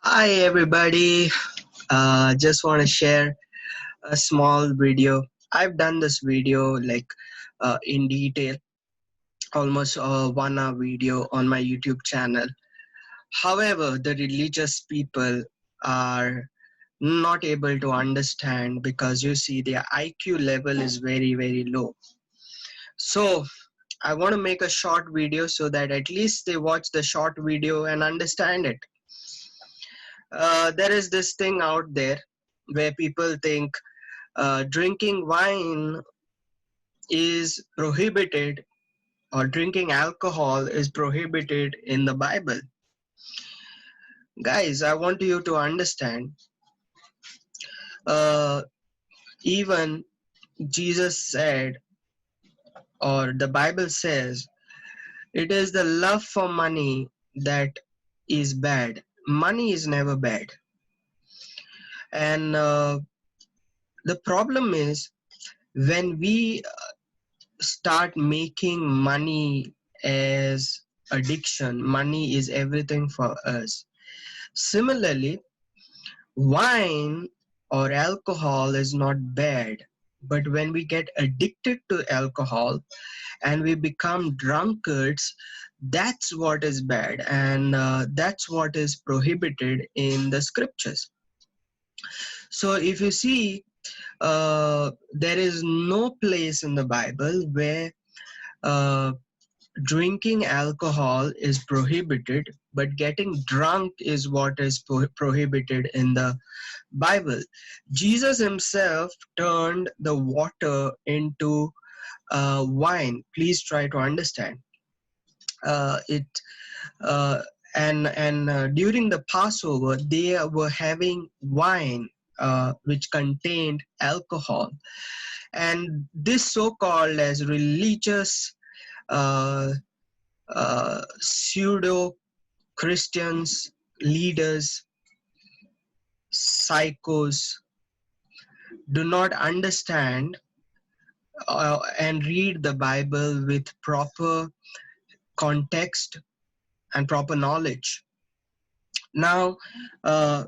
Hi everybody. Just want to share a small video. I've done this video in detail, almost a 1 hour video on my YouTube channel. However, the religious people are not able to understand because you see their IQ level is very very low. So I want to make a short video so that at least they watch the short video and understand it. There is this thing out there where people think drinking wine is prohibited or drinking alcohol is prohibited in the Bible. Guys, I want you to understand, uh, even Jesus said, or the Bible says, it is the love for money that is bad. Money is never bad. And the problem is when we start making money as addiction, money is everything for us. Similarly, wine or alcohol is not bad, but when we get addicted to alcohol and we become drunkards, that's what is bad, and that's what is prohibited in the scriptures. So if you see, there is no place in the Bible where uh, drinking alcohol is prohibited, but getting drunk is what is prohibited in the Bible. Jesus himself turned the water into wine. Please try to understand it. Uh, and during the Passover, they were having wine which contained alcohol, and this so-called as religious uh, pseudo Christians, leaders, psychos do not understand and read the Bible with proper context and proper knowledge. Now, uh,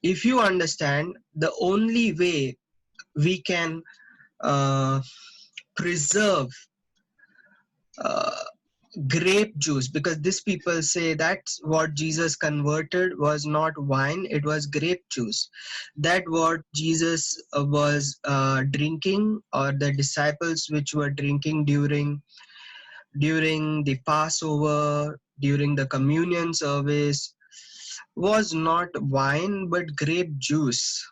if you understand, the only way we can uh, preserve uh, grape juice, because these people say that's what Jesus converted was not wine, it was grape juice. That what Jesus was drinking, or the disciples which were drinking during the Passover, during the communion service, was not wine but grape juice.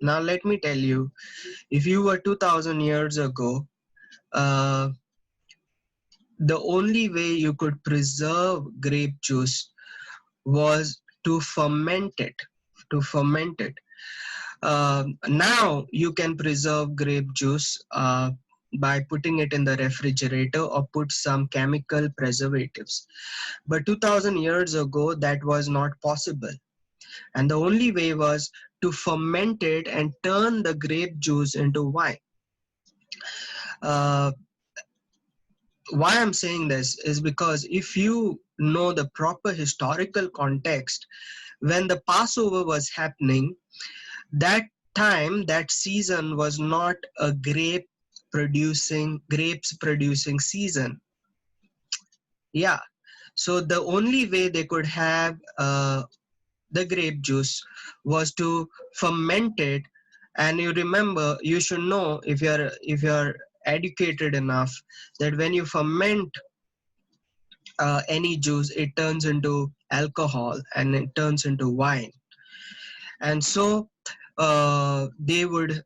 Now let me tell you, if you were 2000 years ago, uh, the only way you could preserve grape juice was to ferment it. To ferment it. Now you can preserve grape juice by putting it in the refrigerator or put some chemical preservatives. But 2000 years ago, that was not possible. And the only way was to ferment it and turn the grape juice into wine. Uh, why I'm saying this is because if you know the proper historical context, when the Passover was happening, that time, that season was not a grapes producing season. Yeah. So the only way they could have the grape juice was to ferment it. And you remember, you should know, if you're educated enough, that when you ferment any juice, it turns into alcohol and it turns into wine. And so they would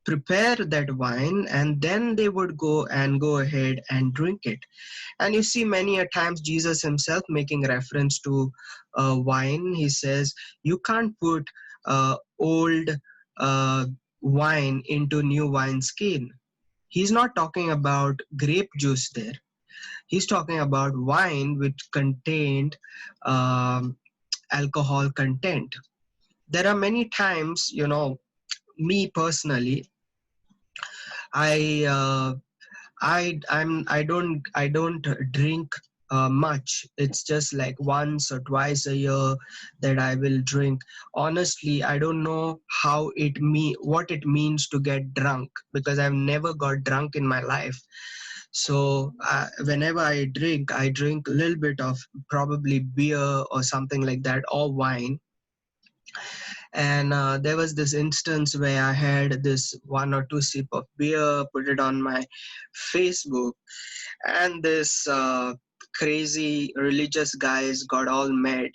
prepare that wine, and then they would go ahead and drink it. And you see many a times Jesus himself making reference to wine. He says you can't put old uh, wine into new wine skin. He's not talking about grape juice there. He's talking about wine which contained um, alcohol content. There are many times, me personally, I uh, I don't drink much. It's just like once or twice a year that I will drink. Honestly, I don't know what it means to get drunk, because I've never got drunk in my life. So whenever I drink a little bit of probably beer or something like that, or wine. And there was this instance where I had this one or two sip of beer, put it on my Facebook, and this crazy religious guys got all mad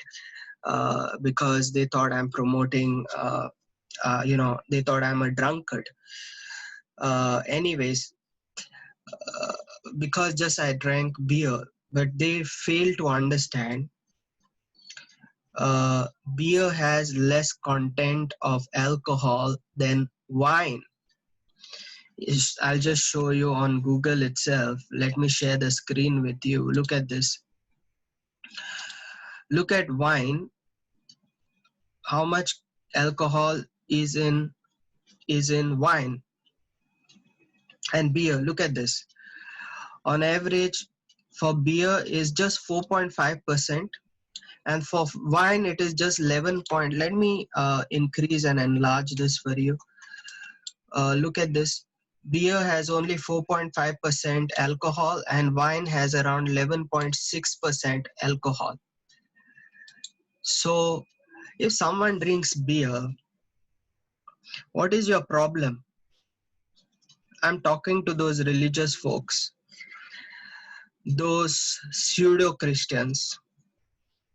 because they thought I'm promoting, they thought I'm a drunkard. Anyways, uh, because just I drank beer, but they fail to understand uh, beer has less content of alcohol than wine. I'll just show you on Google itself. Let me share the screen with you. Look at this. Look at wine. How much alcohol is in wine, and beer. Look at this. On average, for beer is just 4.5%, and for wine it is just 11 point. Let me increase and enlarge this for you. Look at this. Beer has only 4.5% alcohol, and wine has around 11.6% alcohol. So if someone drinks beer, what is your problem? I'm talking to those religious folks, those pseudo Christians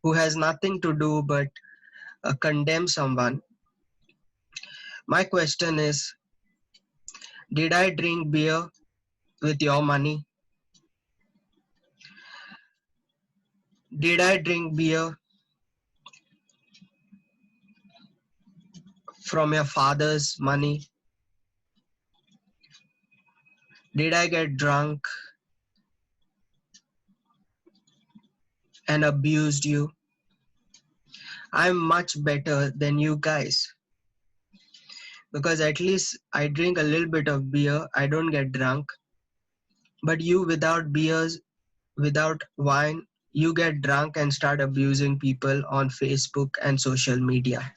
who has nothing to do but condemn someone. My question is, did I drink beer with your money? Did I drink beer from your father's money? Did I get drunk and abused you? I'm much better than you guys, because at least I drink a little bit of beer. I don't get drunk. But you, without beers, without wine, you get drunk and start abusing people on Facebook and social media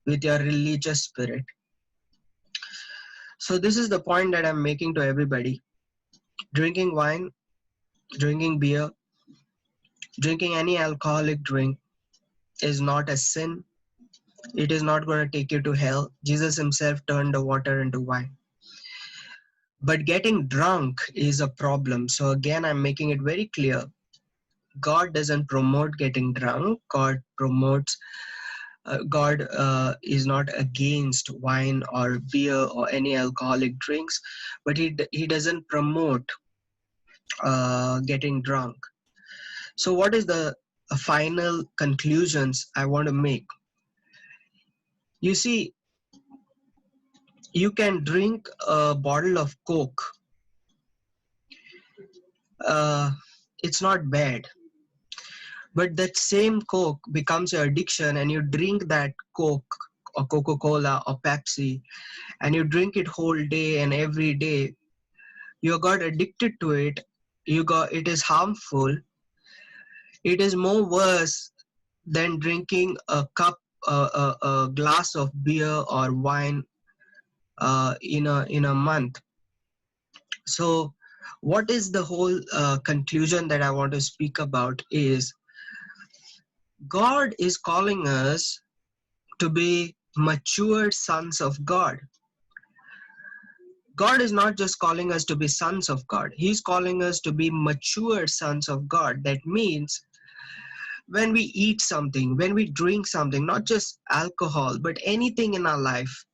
with your religious spirit. So this is the point that I'm making to everybody. Drinking wine, drinking beer, drinking any alcoholic drink is not a sin. It is not going to take you to hell. Jesus himself turned the water into wine. But getting drunk is a problem. So again, I'm making it very clear. God doesn't promote getting drunk. God is not against wine or beer or any alcoholic drinks, but he doesn't promote getting drunk. So what is the final conclusions I want to make? You see, you can drink a bottle of Coke. It's not bad. But that same Coke becomes your addiction, and you drink that Coke or Coca-Cola or Pepsi, and you drink it whole day and every day. You got addicted to it. It is harmful. It is more worse than drinking a glass of beer or wine in a month. So what is the whole conclusion that I want to speak about is, God is calling us to be mature sons of God. God is not just calling us to be sons of God. He's calling us to be mature sons of God. That means when we eat something, when we drink something, not just alcohol, but anything in our life,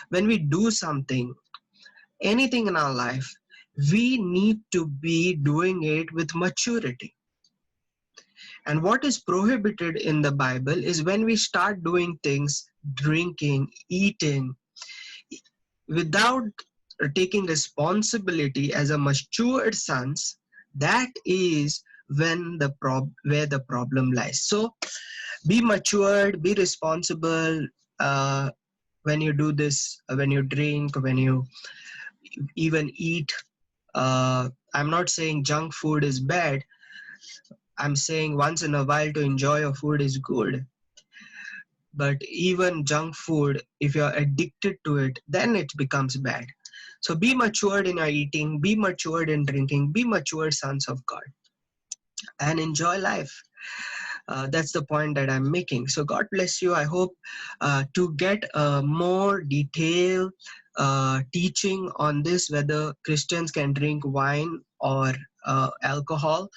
when we do something, anything in our life, we need to be doing it with maturity. And what is prohibited in the Bible is when we start doing things, drinking, eating, without taking responsibility as a matured sons. That is where the problem lies. So be matured, be responsible when you do this, when you drink, when you even eat. I'm not saying junk food is bad, I'm saying once in a while to enjoy your food is good, but even junk food, if you're addicted to it, then it becomes bad. So be matured in your eating, be matured in drinking, be matured sons of God, and enjoy life. That's the point that I'm making. So God bless you. I hope to get more detailed teaching on this, whether Christians can drink wine or alcohol.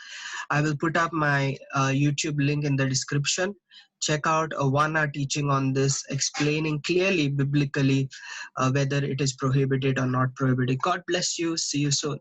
I will put up my YouTube link in the description. Check out a 1 hour teaching on this, explaining clearly biblically whether it is prohibited or not prohibited. God bless you. See you soon.